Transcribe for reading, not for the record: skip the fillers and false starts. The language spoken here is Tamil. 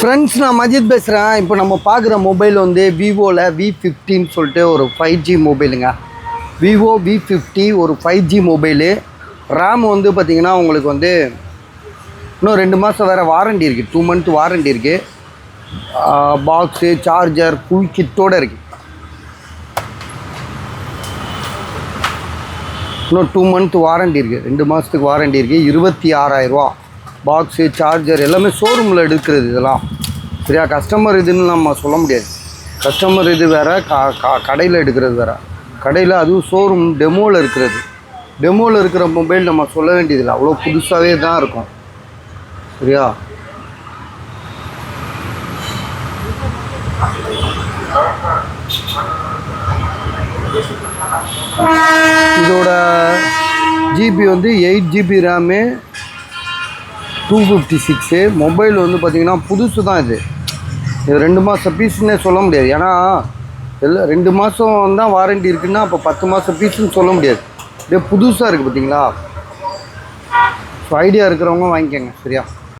ஃப்ரெண்ட்ஸ், நான் மஜித் பேசுகிறேன். இப்போ நம்ம பார்க்குற மொபைல் வந்து விவோவில் V50 சொல்லிட்டு ஒரு 5G மொபைலுங்க. விவோ V50 ஒரு 5G மொபைலு. ரேம் வந்து பார்த்திங்கன்னா உங்களுக்கு வந்து இன்னும் 2 மாதம் வேறு வாரண்டி இருக்குது. 2 மந்த் வாரண்டி இருக்குது. பாக்ஸு, சார்ஜர், ஃபுல் கிட்டோடு இருக்குது. இன்னும் 2 மந்த் வாரண்டி இருக்குது. 2 மாதத்துக்கு வாரண்டி இருக்குது. 26,000 பாக்ஸு, சார்ஜர் எல்லாமே ஷோரூமில் எடுக்கிறது இதெல்லாம். சரியா? கஸ்டமர் இதுன்னு நம்ம சொல்ல முடியாது. கஸ்டமர் இது வேறு, கடையில் எடுக்கிறது வேறு. கடையில் அதுவும் ஷோரூம் டெமோவில் இருக்கிறது. டெமோவில் இருக்கிற மொபைல் நம்ம சொல்ல வேண்டியதில்லை, அவ்வளோ புதுசாகவே தான் இருக்கும். சரியா? இதோட ஜிபி வந்து 8GB ரேமு, 256. மொபைல் வந்து பார்த்திங்கன்னா புதுசு தான். இது 2 மாதம் பீஸுன்னே சொல்ல முடியாது. ஏன்னா எல்லாம் 2 மாதம் தான் வாரண்டி இருக்குன்னா அப்போ 10 மாதம் பீஸுன்னு சொல்ல முடியாது. இதே புதுசாக இருக்குது பார்த்தீங்களா? ஸோ ஐடியா இருக்கிறவங்க வாங்கிக்கோங்க. சரியா?